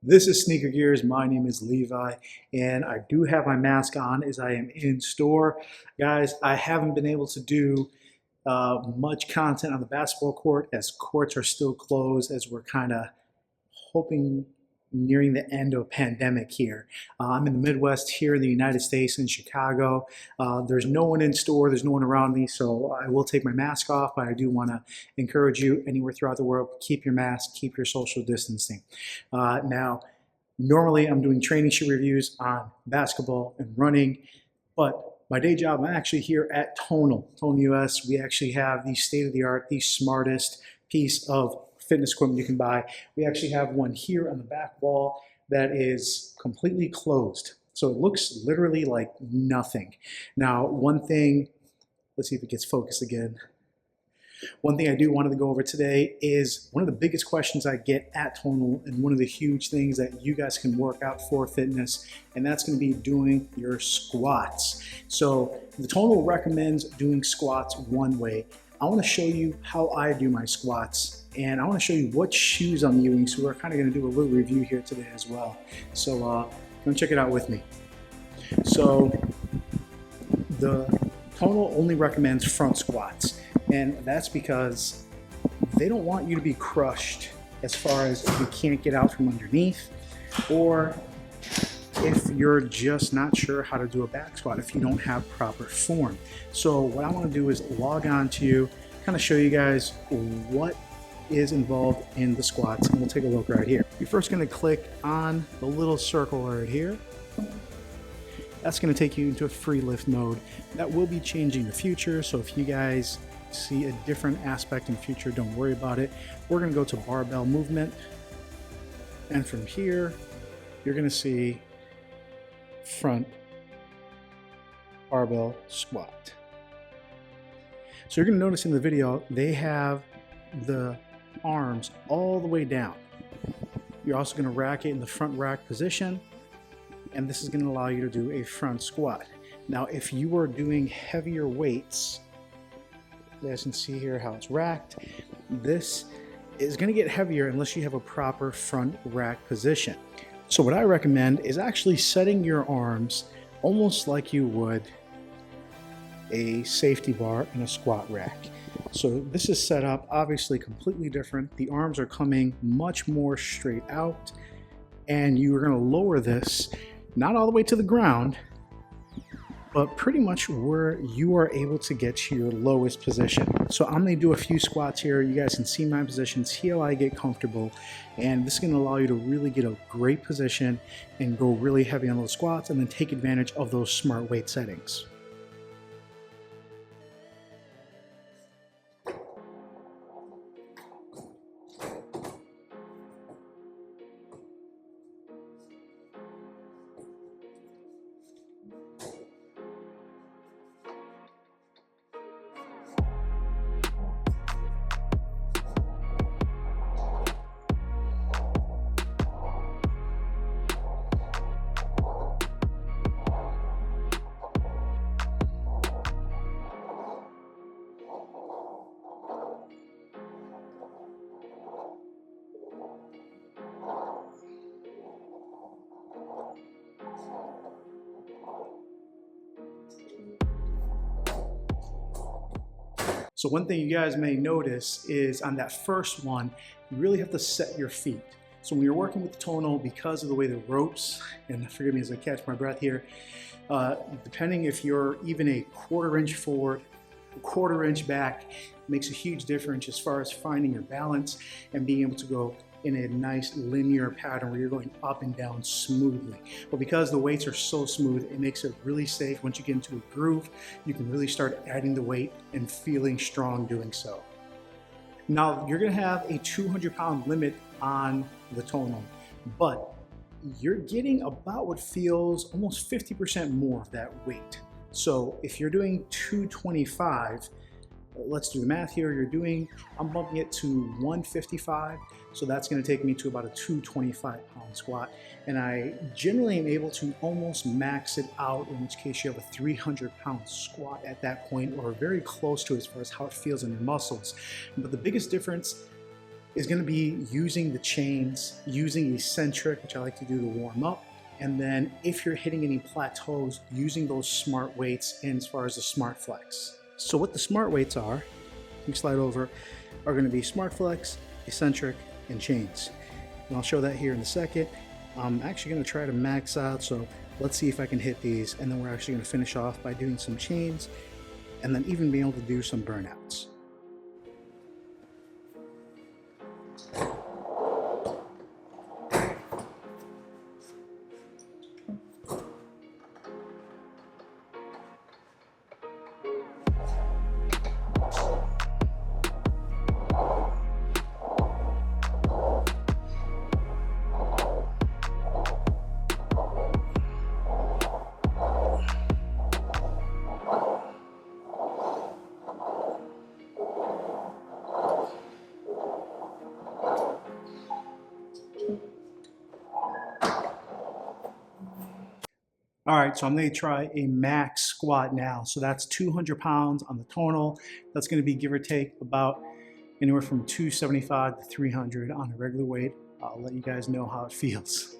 This is Sneaker Gears. My name is Levi, and I do have my mask on as I am in store. Guys, I haven't been able to do much content on the basketball court as courts are still closed as we're kind of hoping nearing the end of a pandemic here. I'm in the Midwest here in the United States in Chicago. There's no one in store, there's no one around me, so I will take my mask off, but I do want to encourage you anywhere throughout the world, keep your mask, keep your social distancing. Now, normally I'm doing training shoe reviews on basketball and running, but my day job, I'm actually here at Tonal US. We actually have the state-of-the-art, the smartest piece of fitness equipment you can buy. We actually have one here on the back wall that is completely closed. So it looks literally like nothing. Now, one thing, let's see if it gets focused again. One thing I do wanted to go over today is one of the biggest questions I get at Tonal, and one of the huge things that you guys can work out for fitness, and that's going to be doing your squats. So the Tonal recommends doing squats one way. I want to show you how I do my squats, and I want to show you what shoes I'm using. So we're kind of going to do a little review here today as well. So come check it out with me. So the Tonal only recommends front squats, and that's because they don't want you to be crushed as far as if you can't get out from underneath, or if you're just not sure how to do a back squat if you don't have proper form. So what I want to do is log on to kind of show you guys what is involved in the squats, and we'll take a look right here. You're first going to click on the little circle right here. That's going to take you into a free lift mode. That will be changing in the future, so if you guys see a different aspect in the future, don't worry about it. We're going to go to barbell movement, and from here you're going to see front barbell squat. So you're going to notice in the video they have the arms all the way down. You're also going to rack it in the front rack position, and this is going to allow you to do a front squat. Now if you are doing heavier weights, you guys can see here how it's racked. This is going to get heavier unless you have a proper front rack position. So what I recommend is actually setting your arms almost like you would a safety bar in a squat rack. So this is set up obviously completely different. The arms are coming much more straight out, and you are going to lower this not all the way to the ground, but pretty much where you are able to get to your lowest position. So I'm going to do a few squats here. You guys can see my position, see how I get comfortable, and this is going to allow you to really get a great position and go really heavy on those squats, and then take advantage of those smart weight settings. So one thing you guys may notice is on that first one, you really have to set your feet. So when you're working with the Tonal, because of the way the ropes, and forgive me as I catch my breath here, depending if you're even a quarter inch forward, a quarter inch back, makes a huge difference as far as finding your balance and being able to go in a nice linear pattern where you're going up and down smoothly. But because the weights are so smooth, it makes it really safe. Once you get into a groove, you can really start adding the weight and feeling strong doing so. Now you're gonna have a 200-pound limit on the Tonal, but you're getting about what feels almost 50% more of that weight. So if you're doing 225, let's do the math here. I'm bumping it to 155. So that's going to take me to about a 225-pound squat. And I generally am able to almost max it out, in which case you have a 300-pound squat at that point, or very close to it as far as how it feels in your muscles. But the biggest difference is going to be using the chains, using eccentric, which I like to do to warm up. And then if you're hitting any plateaus, using those smart weights in as far as the smart flex. So what the smart weights are, you can slide over, are going to be smart flex, eccentric, and chains. And I'll show that here in a second. I'm actually going to try to max out, so let's see if I can hit these, and then we're actually going to finish off by doing some chains and then even being able to do some burnouts. All right, so I'm gonna try a max squat now. So that's 200 pounds on the tonal. That's gonna be give or take about anywhere from 275 to 300 on a regular weight. I'll let you guys know how it feels.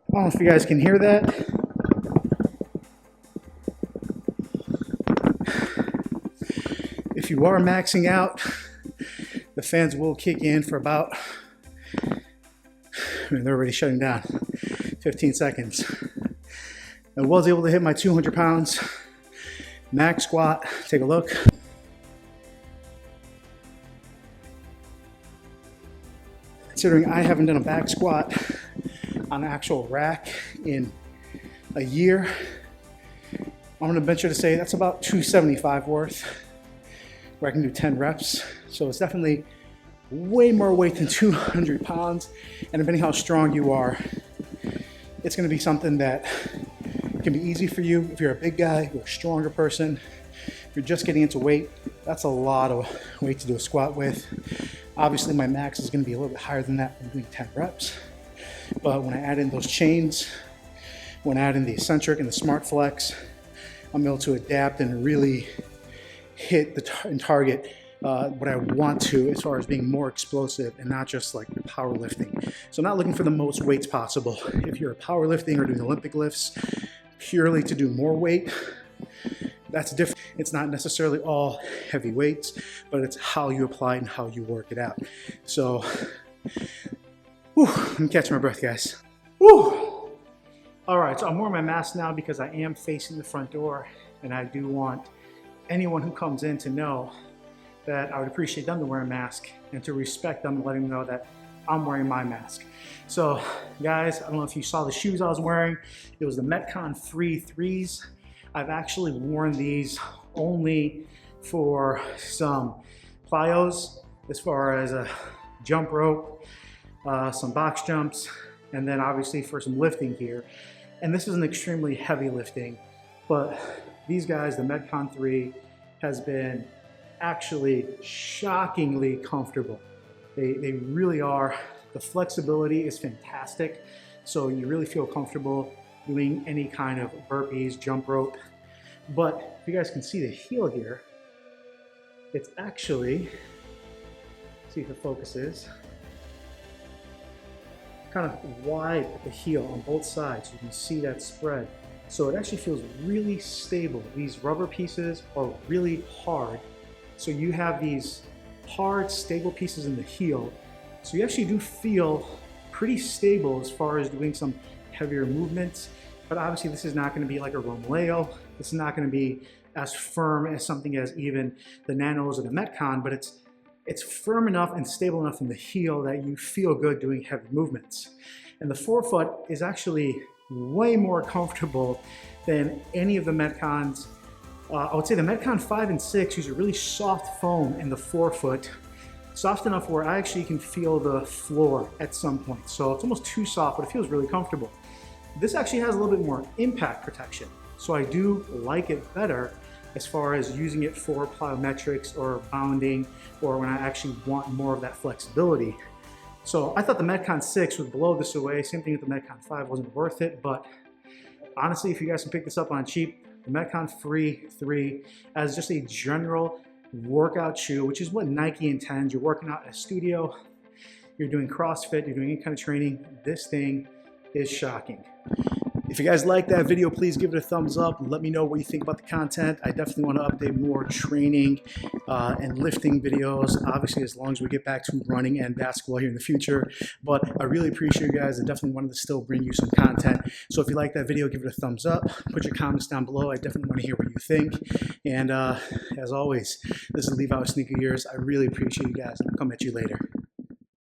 I don't know if you guys can hear that. If you are maxing out, the fans will kick in for about, they're already shutting down, 15 seconds. I was able to hit my 200 pounds max squat. Take a look. Considering I haven't done a back squat on an actual rack in a year, I'm gonna venture to say that's about 275 worth, where I can do 10 reps. So it's definitely way more weight than 200 pounds. And depending how strong you are, it's gonna be something that can be easy for you. If you're a big guy, you're a stronger person, if you're just getting into weight, that's a lot of weight to do a squat with. Obviously my max is gonna be a little bit higher than that when doing 10 reps. But when I add in those chains, when I add in the eccentric and the smart flex, I'm able to adapt and really hit and target what I want to as far as being more explosive and not just like powerlifting. So not looking for the most weights possible. If you're powerlifting or doing Olympic lifts purely to do more weight, that's different. It's not necessarily all heavy weights, but it's how you apply it and how you work it out. So, let me catch my breath, guys. Whew. All right, so I'm wearing my mask now because I am facing the front door, and I do want anyone who comes in to know that I would appreciate them to wear a mask and to respect them, letting them know that I'm wearing my mask. So, guys, I don't know if you saw the shoes I was wearing. It was the Metcon 3s. I've actually worn these only for some plyos, as far as a jump rope, some box jumps, and then obviously for some lifting here. And this is an extremely heavy lifting, but these guys, the Metcon 3, has been actually shockingly comfortable. They really are. The flexibility is fantastic, so you really feel comfortable doing any kind of burpees, jump rope. But if you guys can see the heel here, it's actually, see if it focuses, kind of wide at the heel on both sides. You can see that spread. So it actually feels really stable. These rubber pieces are really hard. So you have these hard, stable pieces in the heel. So you actually do feel pretty stable as far as doing some heavier movements. But obviously this is not going to be like a Romeo. This is not going to be as firm as something as even the Nanos or the Metcon, but it's firm enough and stable enough in the heel that you feel good doing heavy movements. And the forefoot is actually way more comfortable than any of the Metcons I would say the Metcon 5 and 6 use a really soft foam in the forefoot, soft enough where I actually can feel the floor at some point. So it's almost too soft, but it feels really comfortable. This actually has a little bit more impact protection, so I do like it better as far as using it for plyometrics or bounding, or when I actually want more of that flexibility. So I thought the Metcon 6 would blow this away. Same thing with the Metcon 5, wasn't worth it, but honestly, if you guys can pick this up on cheap, the Metcon Free 3 as just a general workout shoe, which is what Nike intends. You're working out at a studio, you're doing CrossFit, you're doing any kind of training, this thing is shocking. If you guys like that video, please give it a thumbs up. Let me know what you think about the content. I definitely want to update more training and lifting videos, obviously as long as we get back to running and basketball here in the future. But I really appreciate you guys. I definitely wanted to still bring you some content. So if you like that video, give it a thumbs up. Put your comments down below. I definitely want to hear what you think. And as always, this is Levi with Sneaker Years. I really appreciate you guys. I'll come at you later.